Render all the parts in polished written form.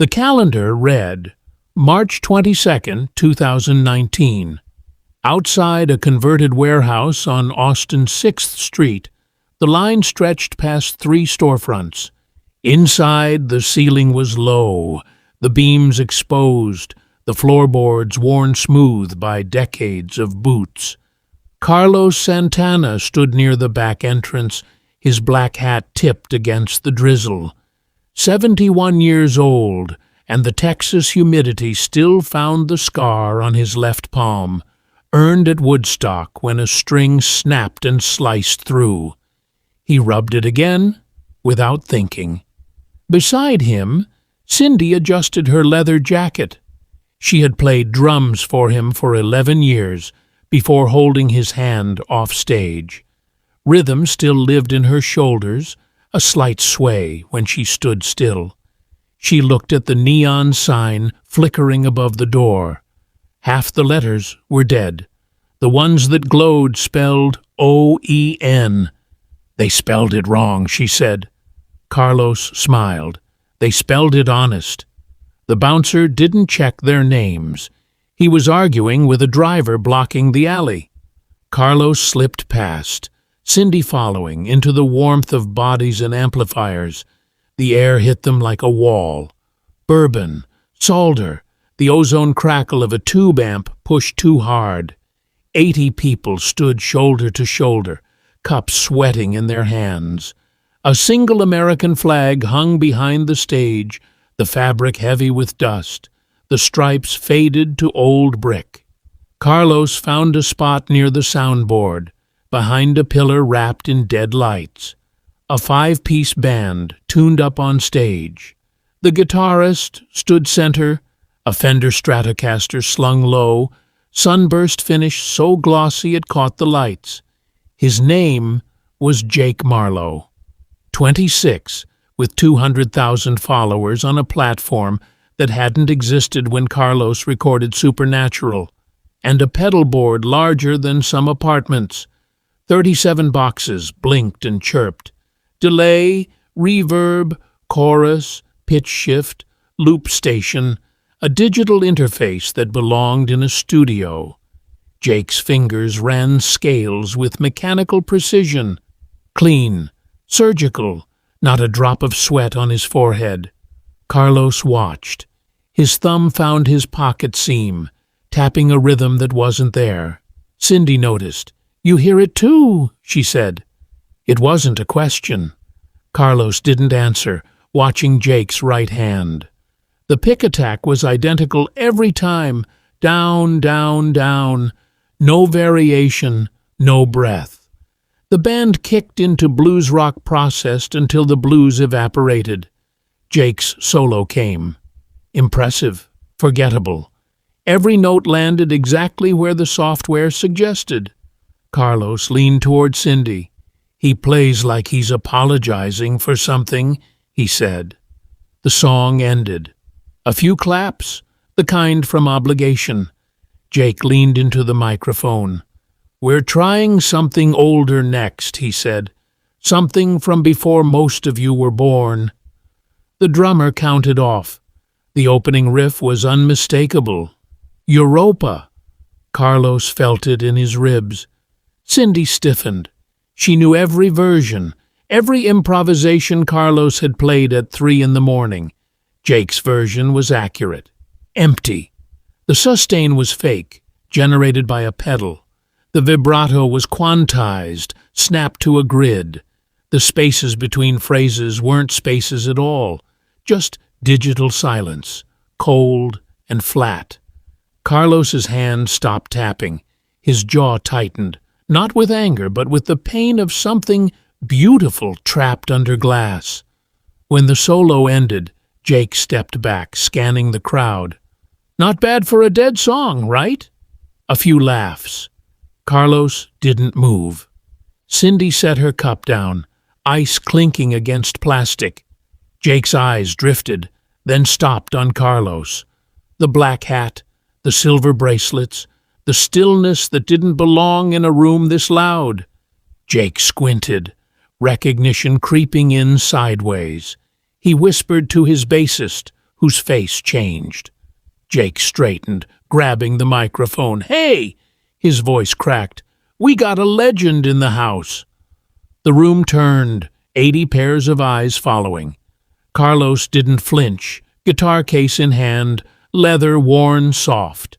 The calendar read March 22nd, 2019. Outside a converted warehouse on Austin 6th Street, the line stretched past 3 storefronts. Inside, the ceiling was low, the beams exposed, the floorboards worn smooth by decades of boots. Carlos Santana stood near the back entrance, his black hat tipped against the drizzle. 71 years old, and the Texas humidity still found the scar on his left palm, earned at Woodstock when a string snapped and sliced through. He rubbed it again, without thinking. Beside him, Cindy adjusted her leather jacket. She had played drums for him for 11 years before holding his hand off stage. Rhythm still lived in her shoulders, a slight sway when she stood still. She looked at the neon sign flickering above the door. Half the letters were dead. The ones that glowed spelled O-E-N. They spelled it wrong, she said. Carlos smiled. They spelled it honest. The bouncer didn't check their names. He was arguing with a driver blocking the alley. Carlos slipped past, Cindy following, into the warmth of bodies and amplifiers. The air hit them like a wall. Bourbon, solder, the ozone crackle of a tube amp pushed too hard. 80 people stood shoulder to shoulder, cups sweating in their hands. A single American flag hung behind the stage, the fabric heavy with dust, the stripes faded to old brick. Carlos found a spot near the soundboard, behind a pillar wrapped in dead lights. A 5-piece band tuned up on stage. The guitarist stood center, a Fender Stratocaster slung low, sunburst finish so glossy it caught the lights. His name was Jake Marlowe. 26, with 200,000 followers on a platform that hadn't existed when Carlos recorded Supernatural, and a pedal board larger than some apartments. 37 boxes blinked and chirped. Delay, reverb, chorus, pitch shift, loop station, a digital interface that belonged in a studio. Jake's fingers ran scales with mechanical precision. Clean, surgical, not a drop of sweat on his forehead. Carlos watched. His thumb found his pocket seam, tapping a rhythm that wasn't there. Cindy noticed. "You hear it too," she said. It wasn't a question. Carlos didn't answer, watching Jake's right hand. The pick attack was identical every time. Down, down, down. No variation, no breath. The band kicked into blues rock processed until the blues evaporated. Jake's solo came. Impressive, forgettable. Every note landed exactly where the software suggested. Carlos leaned toward Cindy. "He plays like he's apologizing for something," he said. The song ended. A few claps, the kind from obligation. Jake leaned into the microphone. "We're trying something older next," he said. "Something from before most of you were born." The drummer counted off. The opening riff was unmistakable. Europa. Carlos felt it in his ribs. Cindy stiffened. She knew every version, every improvisation Carlos had played at 3 in the morning. Jake's version was accurate. Empty. The sustain was fake, generated by a pedal. The vibrato was quantized, snapped to a grid. The spaces between phrases weren't spaces at all, just digital silence, cold and flat. Carlos's hand stopped tapping. His jaw tightened, not with anger, but with the pain of something beautiful trapped under glass. When the solo ended, Jake stepped back, scanning the crowd. "Not bad for a dead song, right?" A few laughs. Carlos didn't move. Cindy set her cup down, ice clinking against plastic. Jake's eyes drifted, then stopped on Carlos. The black hat, the silver bracelets, the stillness that didn't belong in a room this loud. Jake squinted, recognition creeping in sideways. He whispered to his bassist, whose face changed. Jake straightened, grabbing the microphone. "Hey!" His voice cracked. "We got a legend in the house." The room turned, 80 pairs of eyes following. Carlos didn't flinch, guitar case in hand, leather worn soft.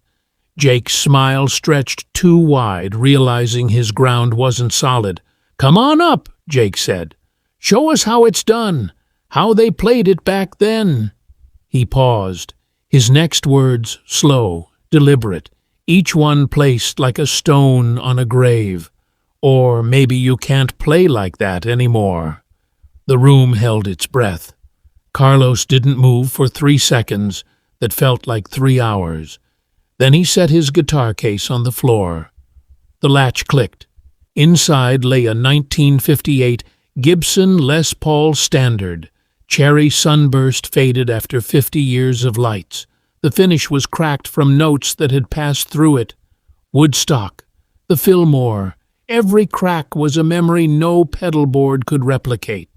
Jake's smile stretched too wide, realizing his ground wasn't solid. "Come on up," Jake said. "Show us how it's done, how they played it back then." He paused, his next words slow, deliberate, each one placed like a stone on a grave. "Or maybe you can't play like that anymore." The room held its breath. Carlos didn't move for 3 seconds that felt like 3 hours. Then he set his guitar case on the floor. The latch clicked. Inside lay a 1958 Gibson Les Paul Standard. Cherry sunburst faded after 50 years of lights. The finish was cracked from notes that had passed through it. Woodstock, the Fillmore, every crack was a memory no pedal board could replicate.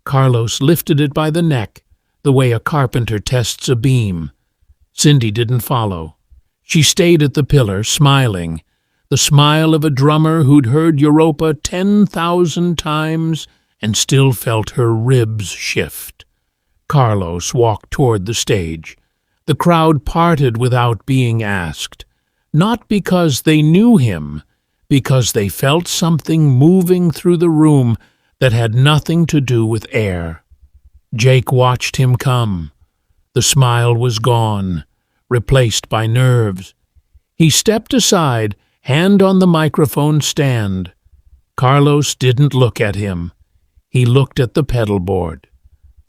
Carlos lifted it by the neck, the way a carpenter tests a beam. Cindy didn't follow. She stayed at the pillar, smiling, the smile of a drummer who'd heard Europa 10,000 times and still felt her ribs shift. Carlos walked toward the stage. The crowd parted without being asked, not because they knew him, because they felt something moving through the room that had nothing to do with air. Jake watched him come. The smile was gone, replaced by nerves. He stepped aside, hand on the microphone stand. Carlos didn't look at him. He looked at the pedal board.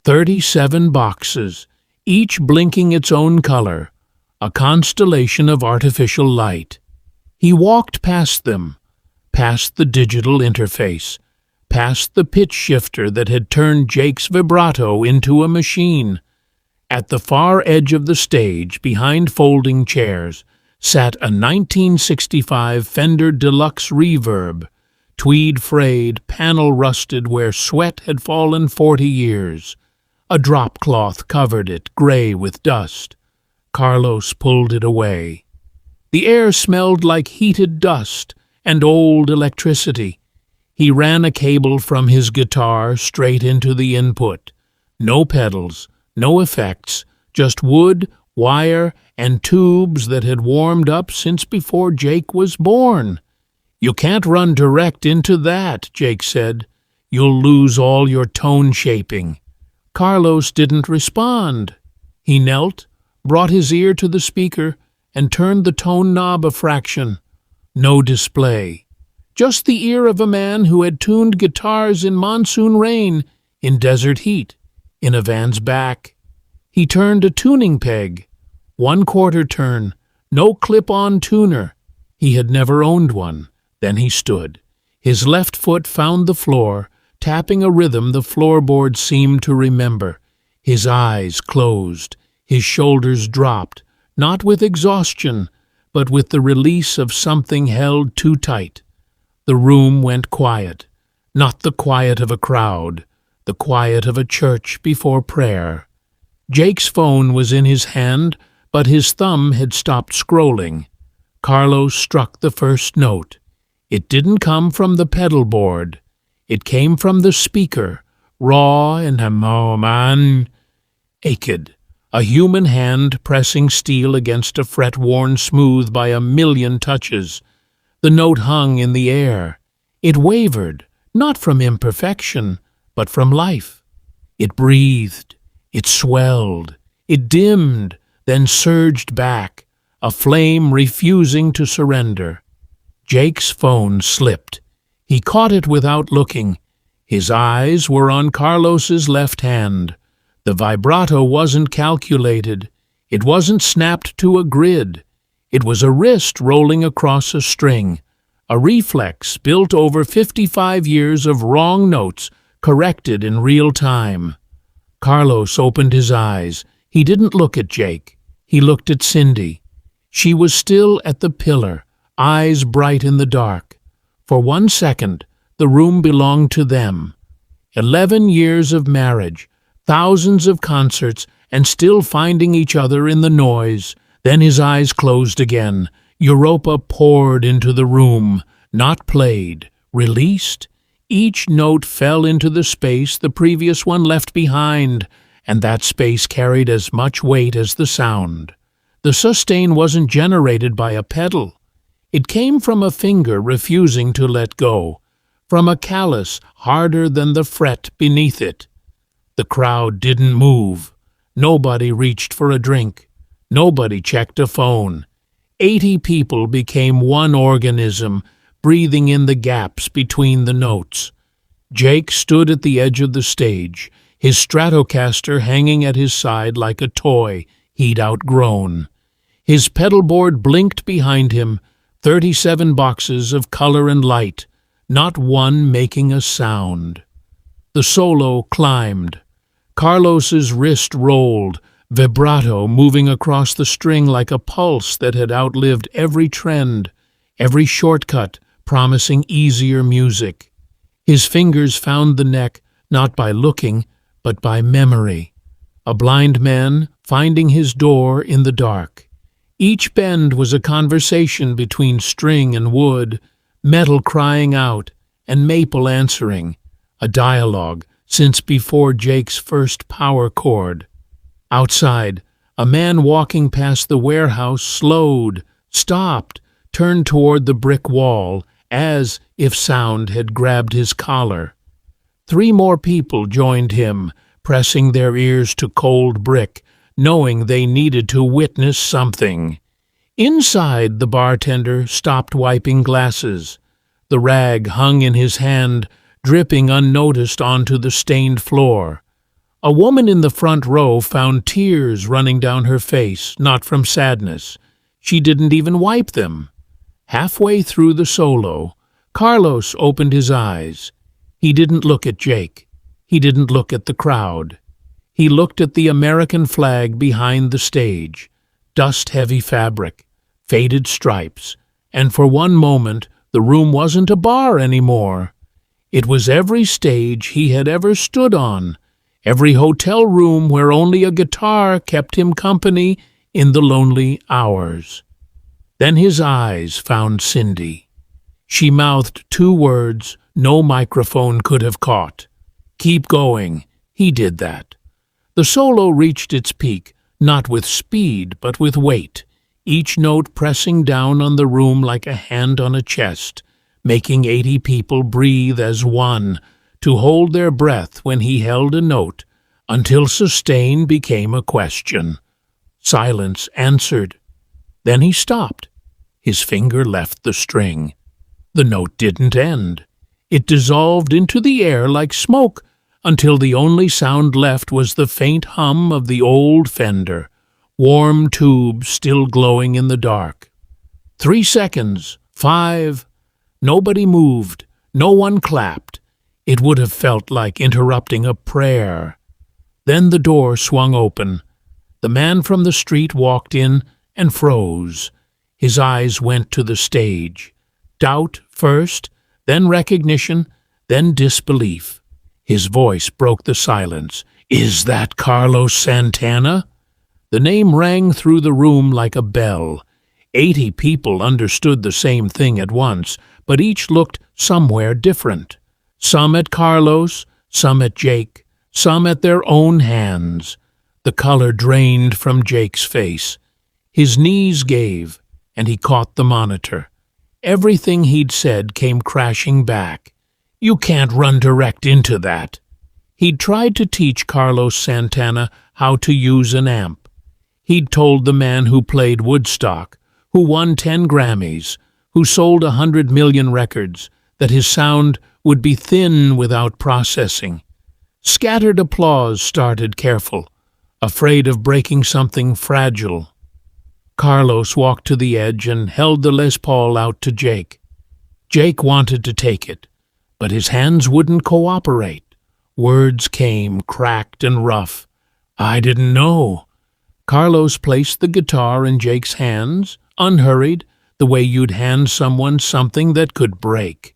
37 boxes, each blinking its own color, a constellation of artificial light. He walked past them, past the digital interface, past the pitch shifter that had turned Jake's vibrato into a machine. At the far edge of the stage, behind folding chairs, sat a 1965 Fender Deluxe Reverb, tweed frayed, panel rusted where sweat had fallen 40 years. A drop cloth covered it, gray with dust. Carlos pulled it away. The air smelled like heated dust and old electricity. He ran a cable from his guitar straight into the input. No pedals, no effects, just wood, wire, and tubes that had warmed up since before Jake was born. "You can't run direct into that," Jake said. "You'll lose all your tone shaping." Carlos didn't respond. He knelt, brought his ear to the speaker, and turned the tone knob a fraction. No display. Just the ear of a man who had tuned guitars in monsoon rain, in desert heat, in a van's back. He turned a tuning peg. 1/4 turn, no clip-on tuner. He had never owned one. Then he stood. His left foot found the floor, tapping a rhythm the floorboard seemed to remember. His eyes closed, his shoulders dropped, not with exhaustion, but with the release of something held too tight. The room went quiet, not the quiet of a crowd, the quiet of a church before prayer. Jake's phone was in his hand, but his thumb had stopped scrolling. Carlos struck the first note. It didn't come from the pedal board. It came from the speaker, raw and ached. A human hand pressing steel against a fret worn smooth by a million touches. The note hung in the air. It wavered, not from imperfection, but from life. It breathed, it swelled, it dimmed, then surged back, a flame refusing to surrender. Jake's phone slipped. He caught it without looking. His eyes were on Carlos's left hand. The vibrato wasn't calculated. It wasn't snapped to a grid. It was a wrist rolling across a string, a reflex built over 55 years of wrong notes corrected in real time. Carlos opened his eyes. He didn't look at Jake. He looked at Cindy. She was still at the pillar, eyes bright in the dark. For 1 second, the room belonged to them. 11 years of marriage, thousands of concerts, and still finding each other in the noise. Then his eyes closed again. Europa poured into the room, not played, released. Each note fell into the space the previous one left behind, and that space carried as much weight as the sound. The sustain wasn't generated by a pedal. It came from a finger refusing to let go, from a callus harder than the fret beneath it. The crowd didn't move. Nobody reached for a drink. Nobody checked a phone. 80 people became one organism, breathing in the gaps between the notes. Jake stood at the edge of the stage, his Stratocaster hanging at his side like a toy he'd outgrown. His pedalboard blinked behind him, 37 boxes of color and light, not one making a sound. The solo climbed. Carlos's wrist rolled, vibrato moving across the string like a pulse that had outlived every trend, every shortcut promising easier music. His fingers found the neck not by looking, but by memory. A blind man finding his door in the dark. Each bend was a conversation between string and wood, metal crying out and maple answering, a dialogue since before Jake's first power chord. Outside, a man walking past the warehouse slowed, stopped, turned toward the brick wall, as if sound had grabbed his collar. 3 more people joined him, pressing their ears to cold brick, knowing they needed to witness something. Inside, the bartender stopped wiping glasses. The rag hung in his hand, dripping unnoticed onto the stained floor. A woman in the front row found tears running down her face, not from sadness. She didn't even wipe them. Halfway through the solo, Carlos opened his eyes. He didn't look at Jake. He didn't look at the crowd. He looked at the American flag behind the stage, dust-heavy fabric, faded stripes, and for one moment the room wasn't a bar anymore. It was every stage he had ever stood on, every hotel room where only a guitar kept him company in the lonely hours. Then his eyes found Cindy. She mouthed 2 words no microphone could have caught. Keep going. He did that. The solo reached its peak, not with speed, but with weight, each note pressing down on the room like a hand on a chest, making 80 people breathe as one, to hold their breath when he held a note, until sustain became a question. Silence answered. Then he stopped. His finger left the string. The note didn't end. It dissolved into the air like smoke, until the only sound left was the faint hum of the old Fender, warm tube still glowing in the dark. 3 seconds, 5. Nobody moved. No one clapped. It would have felt like interrupting a prayer. Then the door swung open. The man from the street walked in and froze. His eyes went to the stage. Doubt first, then recognition, then disbelief. His voice broke the silence. "Is that Carlos Santana?" The name rang through the room like a bell. 80 people understood the same thing at once, but each looked somewhere different. Some at Carlos, some at Jake, some at their own hands. The color drained from Jake's face. His knees gave, and he caught the monitor. Everything he'd said came crashing back. You can't run direct into that. He'd tried to teach Carlos Santana how to use an amp. He'd told the man who played Woodstock, who won 10 Grammys, who sold 100 million records, that his sound would be thin without processing. Scattered applause started careful, afraid of breaking something fragile. Carlos walked to the edge and held the Les Paul out to Jake. Jake wanted to take it, but his hands wouldn't cooperate. Words came, cracked and rough. "I didn't know." Carlos placed the guitar in Jake's hands, unhurried, the way you'd hand someone something that could break.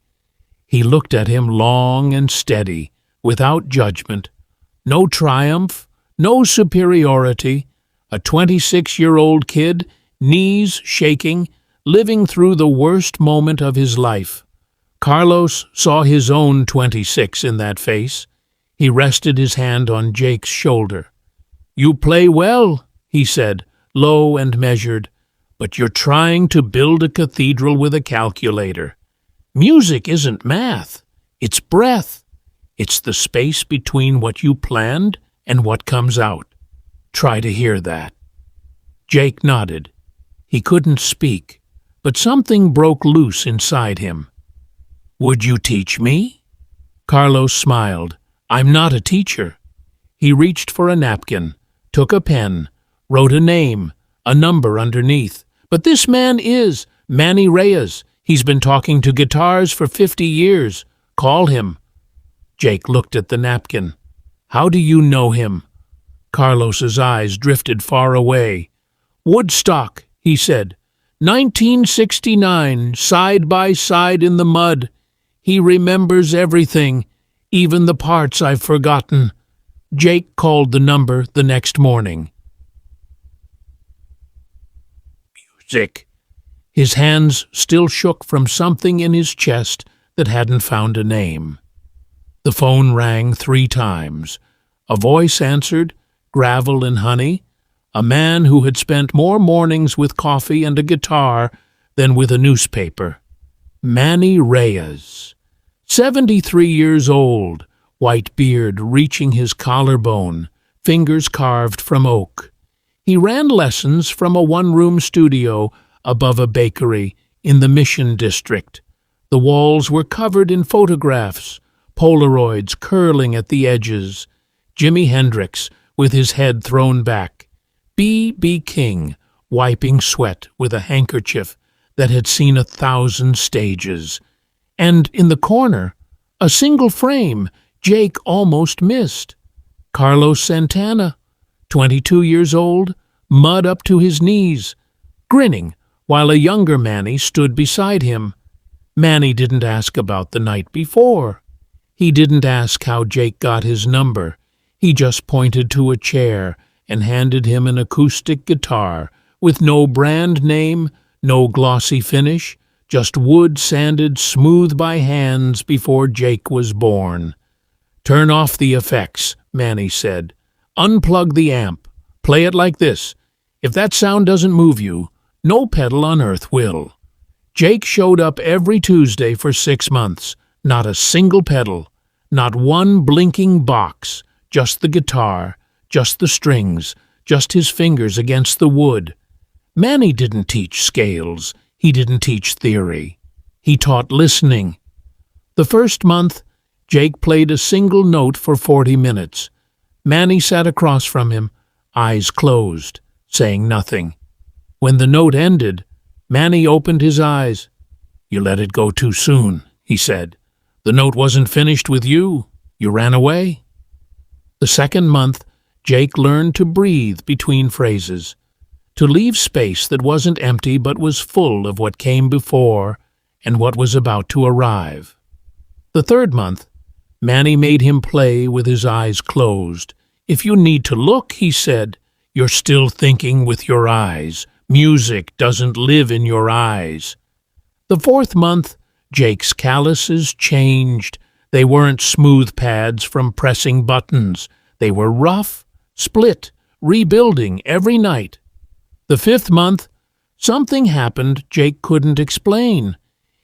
He looked at him long and steady, without judgment. No triumph, No superiority. A 26-year-old kid, knees shaking, living through the worst moment of his life. Carlos saw his own 26 in that face. He rested his hand on Jake's shoulder. "You play well," he said, low and measured, "but you're trying to build a cathedral with a calculator. Music isn't math. It's breath. It's the space between what you planned and what comes out. Try to hear that." Jake nodded. He couldn't speak, but something broke loose inside him. "Would you teach me?" Carlos smiled. "I'm not a teacher." He reached for a napkin, took a pen, wrote a name, a number underneath. "But this man is Manny Reyes. He's been talking to guitars for 50 years. Call him." Jake looked at the napkin. "How do you know him?" Carlos's eyes drifted far away. "Woodstock," he said. 1969, side by side in the mud. He remembers everything, even the parts I've forgotten." Jake called the number the next morning. Music. His hands still shook from something in his chest that hadn't found a name. The phone rang 3 times. A voice answered, gravel and honey, a man who had spent more mornings with coffee and a guitar than with a newspaper. Manny Reyes. 73 years old, white beard reaching his collarbone, fingers carved from oak. He ran lessons from a one-room studio above a bakery in the Mission District. The walls were covered in photographs, Polaroids curling at the edges, Jimi Hendrix with his head thrown back, B.B. King wiping sweat with a handkerchief that had seen 1,000 stages. And in the corner, a single frame Jake almost missed. Carlos Santana, 22 years old, mud up to his knees, grinning while a younger Manny stood beside him. Manny didn't ask about the night before. He didn't ask how Jake got his number. He just pointed to a chair and handed him an acoustic guitar with no brand name, no glossy finish, just wood sanded smooth by hands before Jake was born. "Turn off the effects," Manny said. "Unplug the amp. Play it like this. If that sound doesn't move you, no pedal on earth will." Jake showed up every Tuesday for 6 months. Not a single pedal, not one blinking box, just the guitar, just the strings, just his fingers against the wood. Manny didn't teach scales. He didn't teach theory. He taught listening. The first month, Jake played a single note for 40 minutes. Manny sat across from him, eyes closed, saying nothing. When the note ended, Manny opened his eyes. "You let it go too soon," he said. "The note wasn't finished with you. You ran away." The second month, Jake learned to breathe between phrases, to leave space that wasn't empty but was full of what came before and what was about to arrive. The third month, Manny made him play with his eyes closed. "If you need to look," he said, "you're still thinking with your eyes. Music doesn't live in your eyes." The fourth month, Jake's calluses changed. They weren't smooth pads from pressing buttons. They were rough, split, rebuilding every night. The fifth month, something happened Jake couldn't explain.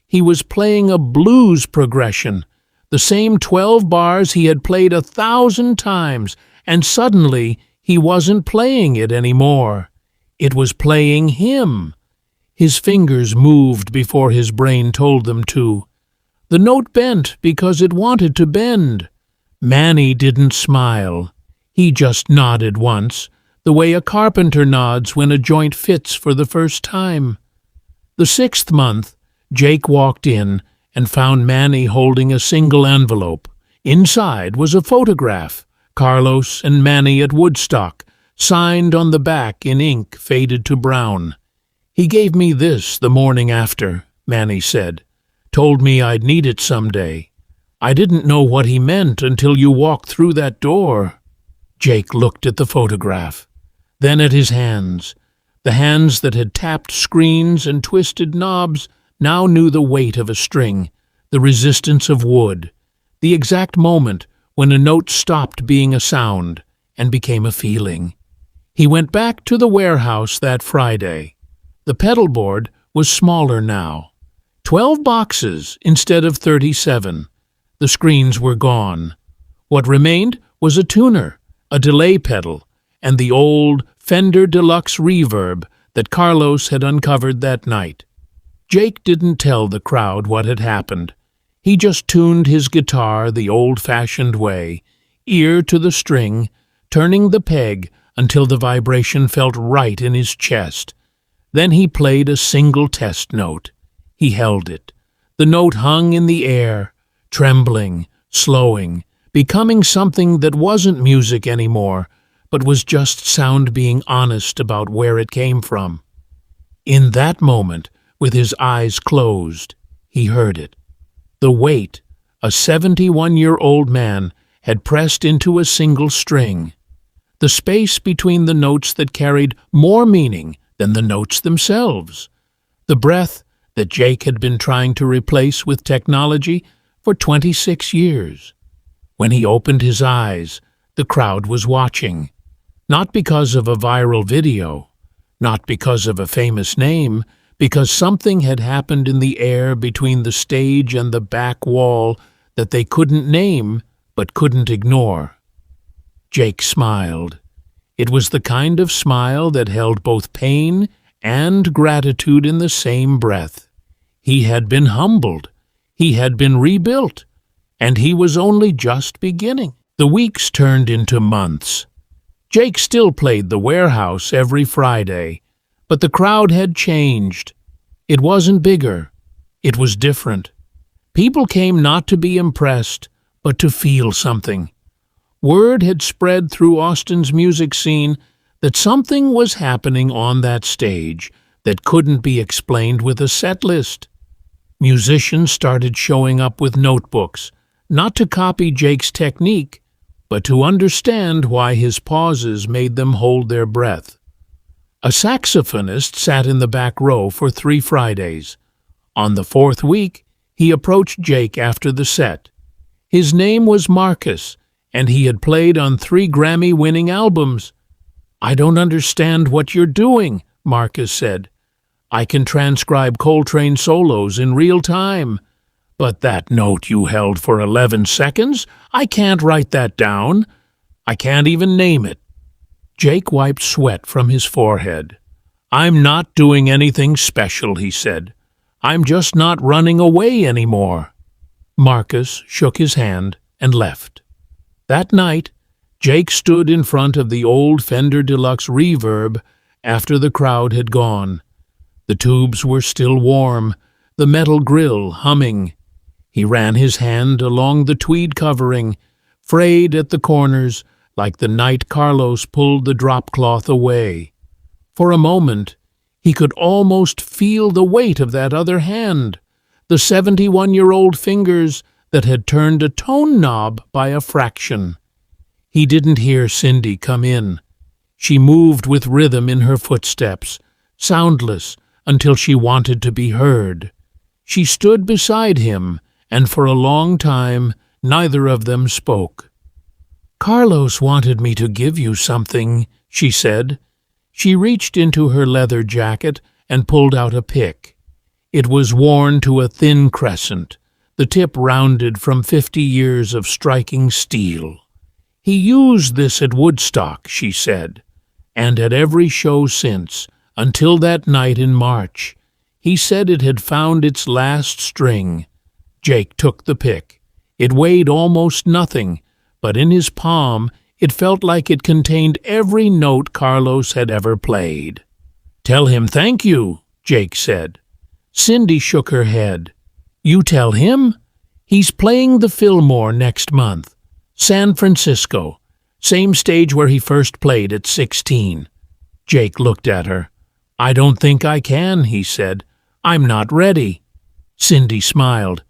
He was playing a blues progression, the same 12 bars he had played 1,000 times, and suddenly he wasn't playing it anymore. It was playing him. His fingers moved before his brain told them to. The note bent because it wanted to bend. Manny didn't smile. He just nodded once, the way a carpenter nods when a joint fits for the first time. The sixth month, Jake walked in and found Manny holding a single envelope. Inside was a photograph, Carlos and Manny at Woodstock, signed on the back in ink faded to brown. "He gave me this the morning after," Manny said. "Told me I'd need it someday. I didn't know what he meant until you walked through that door." Jake looked at the photograph, then at his hands. The hands that had tapped screens and twisted knobs now knew the weight of a string, the resistance of wood, the exact moment when a note stopped being a sound and became a feeling. He went back to the warehouse that Friday. The pedal board was smaller now. 12 boxes instead of 37. The screens were gone. What remained was a tuner, a delay pedal, and the old Fender Deluxe reverb that Carlos had uncovered that night. Jake didn't tell the crowd what had happened. He just tuned his guitar the old-fashioned way, ear to the string, turning the peg until the vibration felt right in his chest. Then he played a single test note. He held it. The note hung in the air, trembling, slowing, becoming something that wasn't music anymore, but was just sound being honest about where it came from. In that moment, with his eyes closed, he heard it. The weight a 71-year-old man had pressed into a single string. The space between the notes that carried more meaning than the notes themselves. The breath that Jake had been trying to replace with technology for 26 years. When he opened his eyes, the crowd was watching. Not because of a viral video, not because of a famous name, because something had happened in the air between the stage and the back wall that they couldn't name but couldn't ignore. Jake smiled. It was the kind of smile that held both pain and gratitude in the same breath. He had been humbled. He had been rebuilt. And he was only just beginning. The weeks turned into months. Jake still played the warehouse every Friday, but the crowd had changed. It wasn't bigger. It was different. People came not to be impressed, but to feel something. Word had spread through Austin's music scene that something was happening on that stage that couldn't be explained with a set list. Musicians started showing up with notebooks, not to copy Jake's technique, but to understand why his pauses made them hold their breath. A saxophonist sat in the back row for 3 Fridays. On the 4th week, he approached Jake after the set. His name was Marcus, and he had played on 3 Grammy-winning albums. "I don't understand what you're doing," Marcus said. "I can transcribe Coltrane solos in real time. But that note you held for 11 seconds, I can't write that down. I can't even name it." Jake wiped sweat from his forehead. "I'm not doing anything special," he said. "I'm just not running away anymore." Marcus shook his hand and left. That night, Jake stood in front of the old Fender Deluxe reverb after the crowd had gone. The tubes were still warm, the metal grill humming. He ran his hand along the tweed covering, frayed at the corners, like the night Carlos pulled the drop cloth away. For a moment, he could almost feel the weight of that other hand, the 71-year-old fingers that had turned a tone knob by a fraction. He didn't hear Cindy come in. She moved with rhythm in her footsteps, soundless until she wanted to be heard. She stood beside him, and for a long time neither of them spoke. "Carlos wanted me to give you something," she said. She reached into her leather jacket and pulled out a pick. It was worn to a thin crescent, the tip rounded from 50 years of striking steel. "He used this at Woodstock," she said, "and at every show since, until that night in March. He said it had found its last string." Jake took the pick. It weighed almost nothing, but in his palm it felt like it contained every note Carlos had ever played. "Tell him thank you," Jake said. Cindy shook her head. "You tell him? He's playing the Fillmore next month. San Francisco, same stage where he first played at 16. Jake looked at her. "I don't think I can," he said. "I'm not ready." Cindy smiled.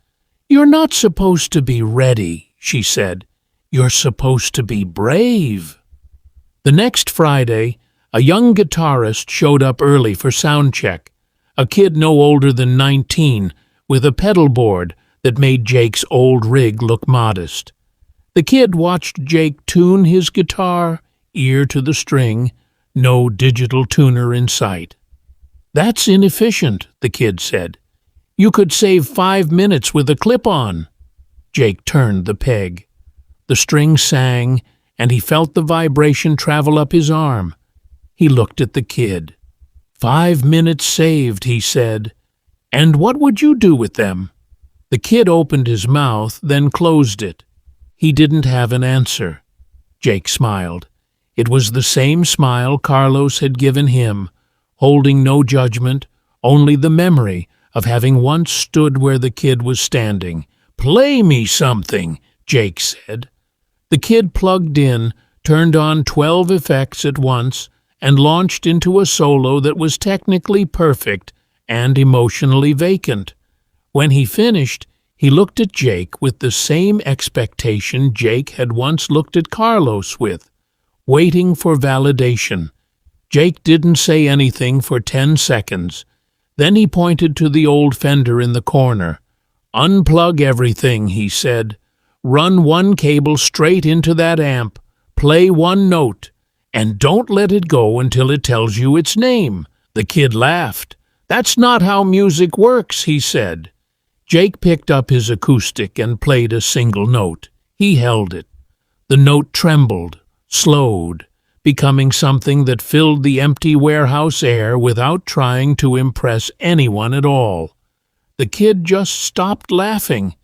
"You're not supposed to be ready," she said. "You're supposed to be brave." The next Friday, a young guitarist showed up early for sound check, a kid no older than 19, with a pedal board that made Jake's old rig look modest. The kid watched Jake tune his guitar, ear to the string, no digital tuner in sight. "That's inefficient," the kid said. "You could save 5 minutes with a clip-on." Jake turned the peg. The string sang, and he felt the vibration travel up his arm. He looked at the kid. "5 minutes saved," he said. "And what would you do with them?" The kid opened his mouth, then closed it. He didn't have an answer. Jake smiled. It was the same smile Carlos had given him, holding no judgment, only the memory of having once stood where the kid was standing. "Play me something," Jake said. The kid plugged in, turned on 12 effects at once, and launched into a solo that was technically perfect and emotionally vacant. When he finished, he looked at Jake with the same expectation Jake had once looked at Carlos with, waiting for validation. Jake didn't say anything for 10 seconds. Then he pointed to the old Fender in the corner. "Unplug everything," he said. "Run one cable straight into that amp. Play one note. And don't let it go until it tells you its name." The kid laughed. "That's not how music works," he said. Jake picked up his acoustic and played a single note. He held it. The note trembled, slowed, becoming something that filled the empty warehouse air without trying to impress anyone at all. The kid just stopped laughing.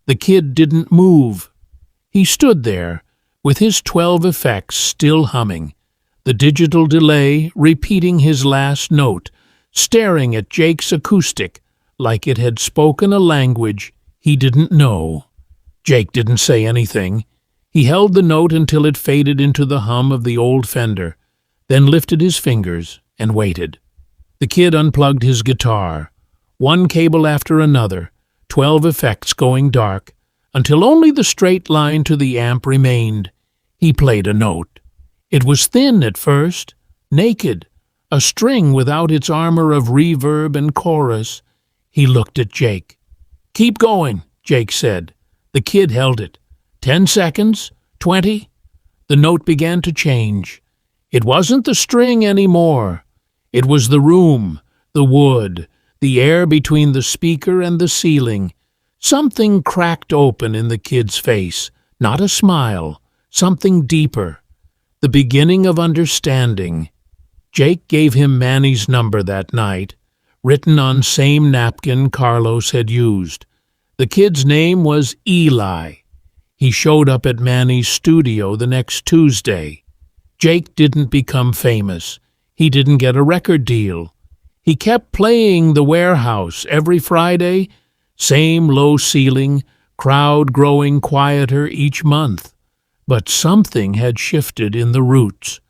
The kid didn't move. He stood there, with his 12 effects still humming, the digital delay repeating his last note, staring at Jake's acoustic like it had spoken a language he didn't know. Jake didn't say anything. He held the note until it faded into the hum of the old Fender, then lifted his fingers and waited. The kid unplugged his guitar, one cable after another, 12 effects going dark, until only the straight line to the amp remained. He played a note. It was thin at first, naked, a string without its armor of reverb and chorus. He looked at Jake. "Keep going," Jake said. The kid held it. 10 seconds? 20? The note began to change. It wasn't the string anymore. It was the room, the wood, the air between the speaker and the ceiling. Something cracked open in the kid's face, not a smile, something deeper. The beginning of understanding. Jake gave him Manny's number that night, written on same napkin Carlos had used. The kid's name was Eli. He showed up at Manny's studio the next Tuesday. Jake didn't become famous. He didn't get a record deal. He kept playing the warehouse every Friday, same low ceiling, crowd growing quieter each month. But something had shifted in the roots.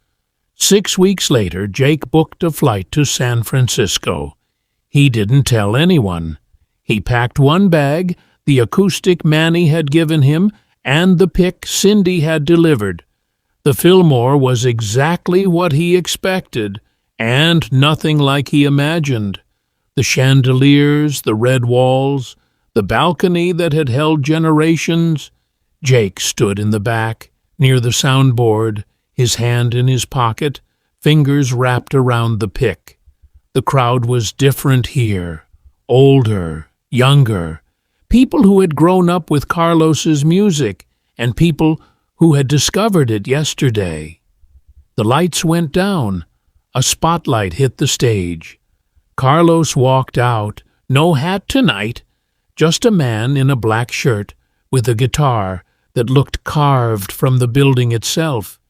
6 weeks later, Jake booked a flight to San Francisco. He didn't tell anyone. He packed one bag, the acoustic Manny had given him, and the pick Cindy had delivered. The Fillmore was exactly what he expected, and nothing like he imagined. The chandeliers, the red walls, the balcony that had held generations. Jake stood in the back, near the soundboard, his hand in his pocket, fingers wrapped around the pick. The crowd was different here, older, younger, people who had grown up with Carlos's music, and people who had discovered it yesterday. The lights went down. A spotlight hit the stage. Carlos walked out, no hat tonight, just a man in a black shirt with a guitar that looked carved from the building itself.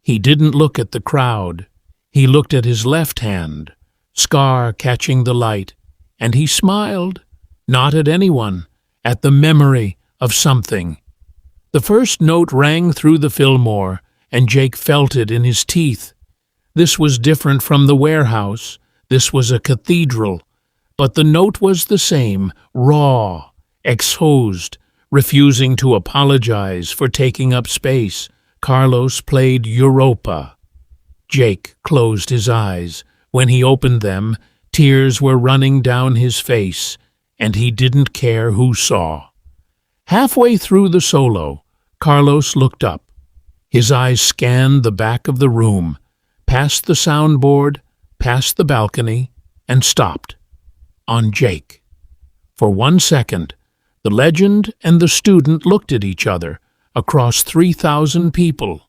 He didn't look at the crowd. He looked at his left hand, scar catching the light, and he smiled, not at anyone, at the memory of something. The first note rang through the Fillmore, and Jake felt it in his teeth. This was different from the warehouse. This was a cathedral. But the note was the same, raw, exposed, refusing to apologize for taking up space. Carlos played Europa. Jake closed his eyes. When he opened them, tears were running down his face, and he didn't care who saw. Halfway through the solo, Carlos looked up. His eyes scanned the back of the room, past the soundboard, past the balcony, and stopped on Jake. For 1 second, the legend and the student looked at each other across 3,000 people.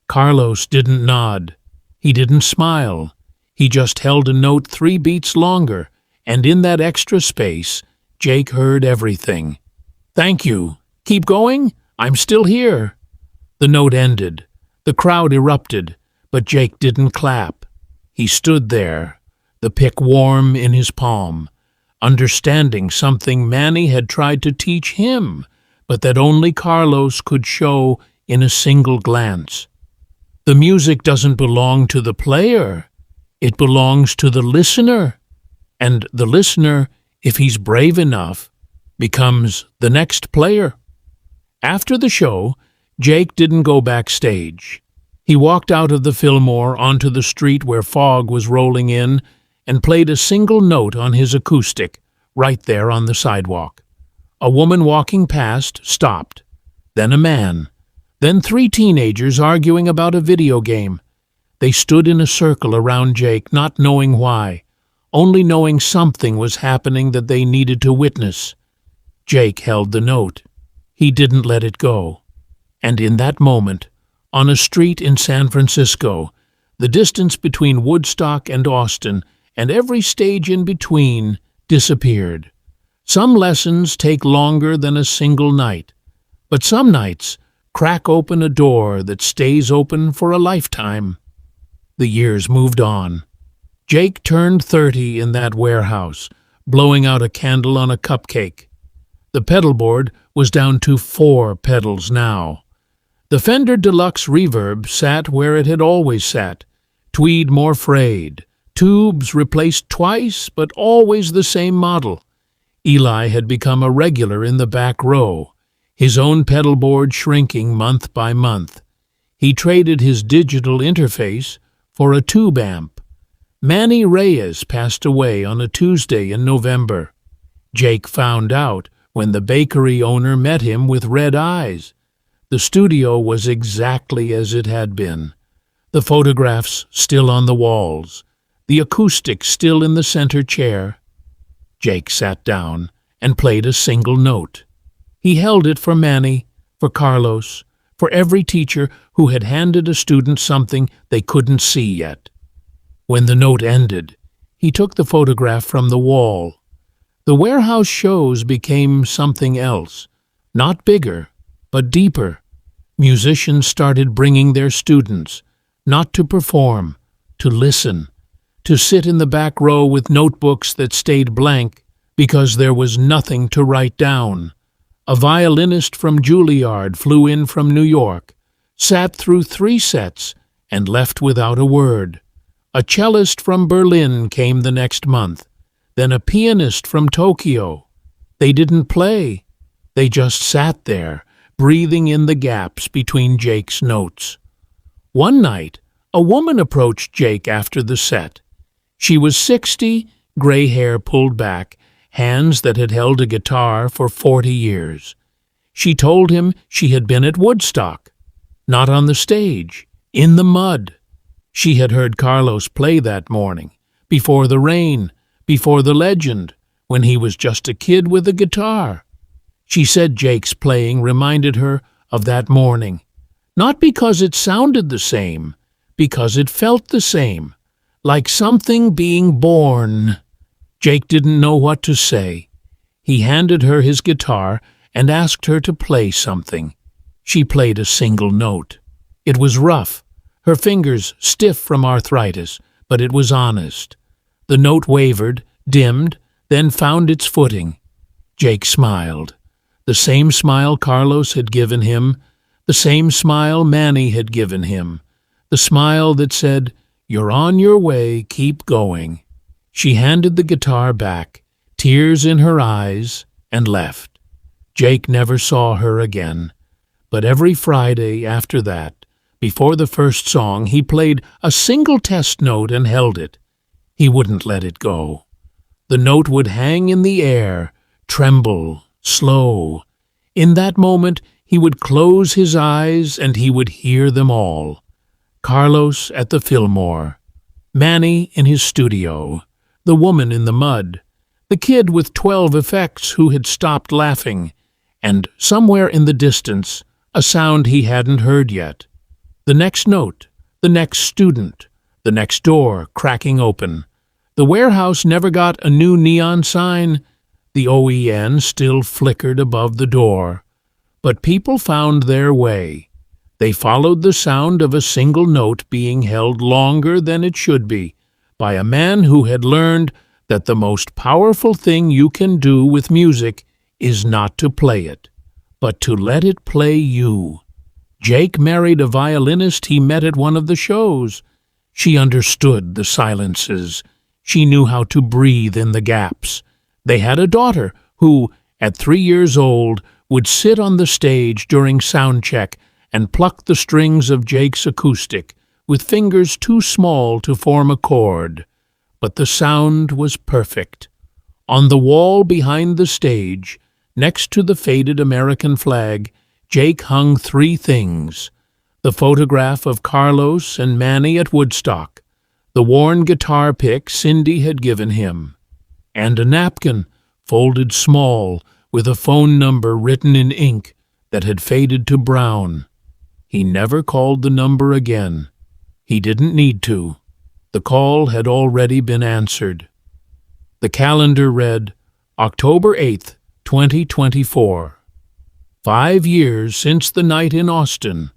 Carlos didn't nod. He didn't smile. He just held a note 3 beats longer, and in that extra space, Jake heard everything. "Thank you. Keep going. I'm still here." The note ended. The crowd erupted, but Jake didn't clap. He stood there, the pick warm in his palm, understanding something Manny had tried to teach him, but that only Carlos could show in a single glance. The music doesn't belong to the player. It belongs to the listener. And the listener, if he's brave enough, becomes the next player. After the show, Jake didn't go backstage. He walked out of the Fillmore onto the street where fog was rolling in and played a single note on his acoustic, right there on the sidewalk. A woman walking past stopped. Then a man. Then 3 teenagers arguing about a video game. They stood in a circle around Jake, not knowing why, only knowing something was happening that they needed to witness. Jake held the note. He didn't let it go. And in that moment, on a street in San Francisco, the distance between Woodstock and Austin, and every stage in between, disappeared. Some lessons take longer than a single night, but some nights crack open a door that stays open for a lifetime. The years moved on. Jake turned 30 in that warehouse, blowing out a candle on a cupcake. The pedal board was down to 4 pedals now. The Fender Deluxe Reverb sat where it had always sat, tweed more frayed, tubes replaced twice, but always the same model. Eli had become a regular in the back row, his own pedal board shrinking month by month. He traded his digital interface for a tube amp. Manny Reyes passed away on a Tuesday in November. Jake found out when the bakery owner met him with red eyes. The studio was exactly as it had been. The photographs still on the walls, the acoustic still in the center chair. Jake sat down and played a single note. He held it for Manny, for Carlos, for every teacher who had handed a student something they couldn't see yet. When the note ended, he took the photograph from the wall. The warehouse shows became something else, not bigger, but deeper. Musicians started bringing their students, not to perform, to listen, to sit in the back row with notebooks that stayed blank because there was nothing to write down. A violinist from Juilliard flew in from New York, sat through 3 sets, and left without a word. A cellist from Berlin came the next month, then a pianist from Tokyo. They didn't play. They just sat there, breathing in the gaps between Jake's notes. One night, a woman approached Jake after the set. She was 60, gray hair pulled back, hands that had held a guitar for 40 years. She told him she had been at Woodstock, not on the stage, in the mud. She had heard Carlos play that morning, before the rain, before the legend, when he was just a kid with a guitar. She said Jake's playing reminded her of that morning, not because it sounded the same, because it felt the same, like something being born. Jake didn't know what to say. He handed her his guitar and asked her to play something. She played a single note. It was rough, her fingers stiff from arthritis, but it was honest. The note wavered, dimmed, then found its footing. Jake smiled. The same smile Carlos had given him, the same smile Manny had given him, the smile that said, "You're on your way, keep going." She handed the guitar back, tears in her eyes, and left. Jake never saw her again, but every Friday after that, Before the first song, he played a single test note and held it. He wouldn't let it go. The note would hang in the air, tremble, slow. In that moment, he would close his eyes and he would hear them all. Carlos at the Fillmore, Manny in his studio, the woman in the mud, the kid with 12 effects who had stopped laughing, and somewhere in the distance, a sound he hadn't heard yet. The next note, the next student, the next door cracking open. The warehouse never got a new neon sign. The OEN still flickered above the door. But people found their way. They followed the sound of a single note being held longer than it should be by a man who had learned that the most powerful thing you can do with music is not to play it, but to let it play you. Jake married a violinist he met at one of the shows. She understood the silences. She knew how to breathe in the gaps. They had a daughter who, at 3 years old, would sit on the stage during sound check and pluck the strings of Jake's acoustic with fingers too small to form a chord. But the sound was perfect. On the wall behind the stage, next to the faded American flag, Jake hung 3 things: the photograph of Carlos and Manny at Woodstock, the worn guitar pick Cindy had given him, and a napkin, folded small, with a phone number written in ink that had faded to brown. He never called the number again. He didn't need to. The call had already been answered. The calendar read, October 8th, 2024. 5 years since the night in Austin.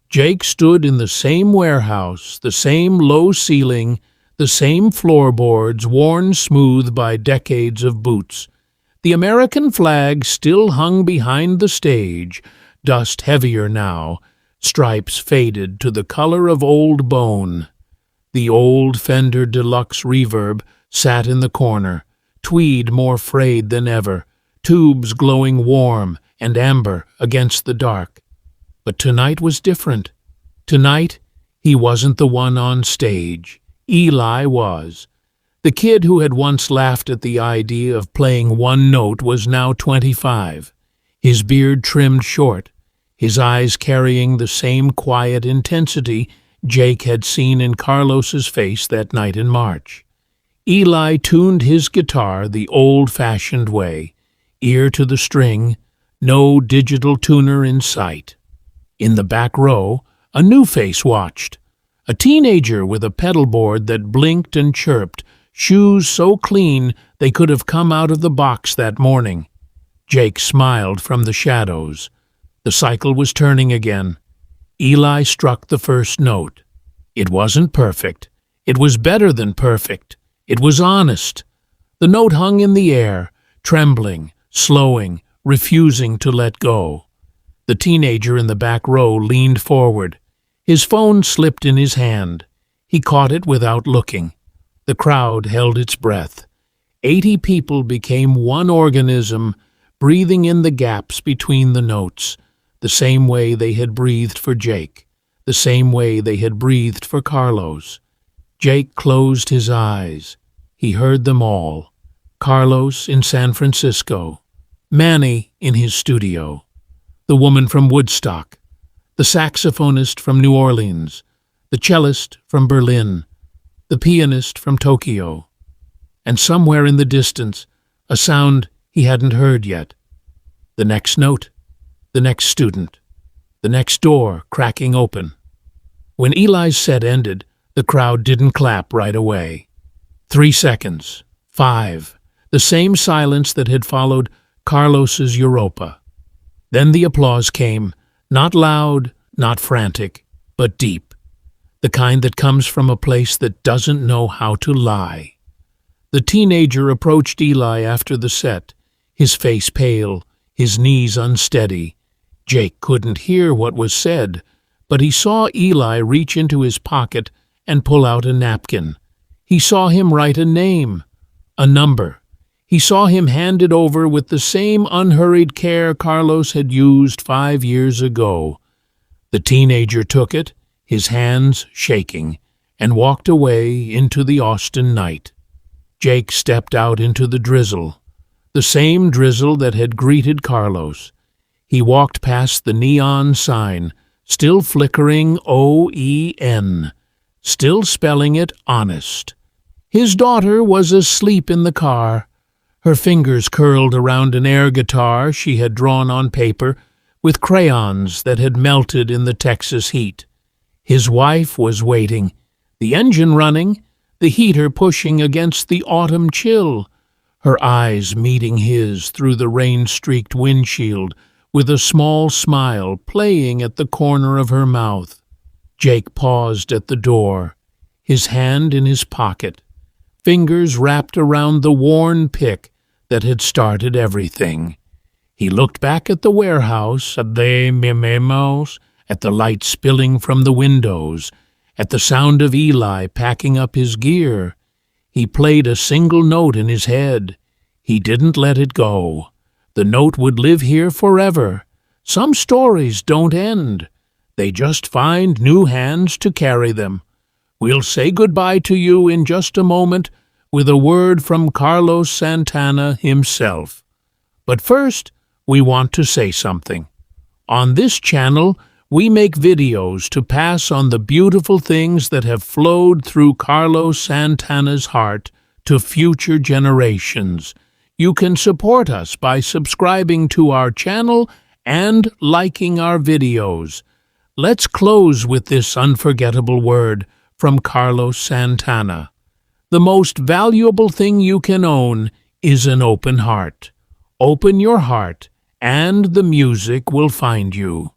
Jake stood in the same warehouse, the same low ceiling, the same floorboards worn smooth by decades of boots. The American flag still hung behind the stage, dust heavier now, stripes faded to the color of old bone. The old Fender Deluxe Reverb sat in the corner, tweed more frayed than ever, tubes glowing warm and amber against the dark. But tonight was different. Tonight, he wasn't the one on stage. Eli was. The kid who had once laughed at the idea of playing one note was now 25, his beard trimmed short, his eyes carrying the same quiet intensity Jake had seen in Carlos's face that night in March. Eli tuned his guitar the old-fashioned way, ear to the string, no digital tuner in sight. In the back row, a new face watched, a teenager with a pedal board that blinked and chirped, shoes so clean they could have come out of the box that morning. Jake smiled from the shadows. The cycle was turning again. Eli struck the first note. It wasn't perfect. It was better than perfect. It was honest. The note hung in the air, trembling, slowing, refusing to let go. The teenager in the back row leaned forward. His phone slipped in his hand. He caught it without looking. The crowd held its breath. 80 people became one organism, breathing in the gaps between the notes, the same way they had breathed for Jake, the same way they had breathed for Carlos. Jake closed his eyes. He heard them all. Carlos in San Francisco, Manny in his studio, the woman from Woodstock, the saxophonist from New Orleans, the cellist from Berlin, the pianist from Tokyo, and somewhere in the distance, a sound he hadn't heard yet. The next note, the next student, the next door cracking open. When Eli's set ended, the crowd didn't clap right away. 3 seconds, 5, the same silence that had followed Carlos's Europa. Then the applause came, not loud, not frantic, but deep. The kind that comes from a place that doesn't know how to lie. The teenager approached Eli after the set, his face pale, his knees unsteady. Jake couldn't hear what was said, but he saw Eli reach into his pocket and pull out a napkin. He saw him write a name, a number. He saw him hand it over with the same unhurried care Carlos had used 5 years ago. The teenager took it, his hands shaking, and walked away into the Austin night. Jake stepped out into the drizzle, the same drizzle that had greeted Carlos. He walked past the neon sign, still flickering OEN, still spelling it honest. His daughter was asleep in the car, her fingers curled around an air guitar she had drawn on paper with crayons that had melted in the Texas heat. His wife was waiting, the engine running, the heater pushing against the autumn chill, her eyes meeting his through the rain-streaked windshield with a small smile playing at the corner of her mouth. Jake paused at the door, his hand in his pocket, fingers wrapped around the worn pick that had started everything. He looked back at the warehouse, at the memos, at the light spilling from the windows, at the sound of Eli packing up his gear. He played a single note in his head. He didn't let it go. The note would live here forever. Some stories don't end. They just find new hands to carry them. We'll say goodbye to you in just a moment with a word from Carlos Santana himself. But first, we want to say something. On this channel, we make videos to pass on the beautiful things that have flowed through Carlos Santana's heart to future generations. You can support us by subscribing to our channel and liking our videos. Let's close with this unforgettable word from Carlos Santana. The most valuable thing you can own is an open heart. Open your heart, and the music will find you.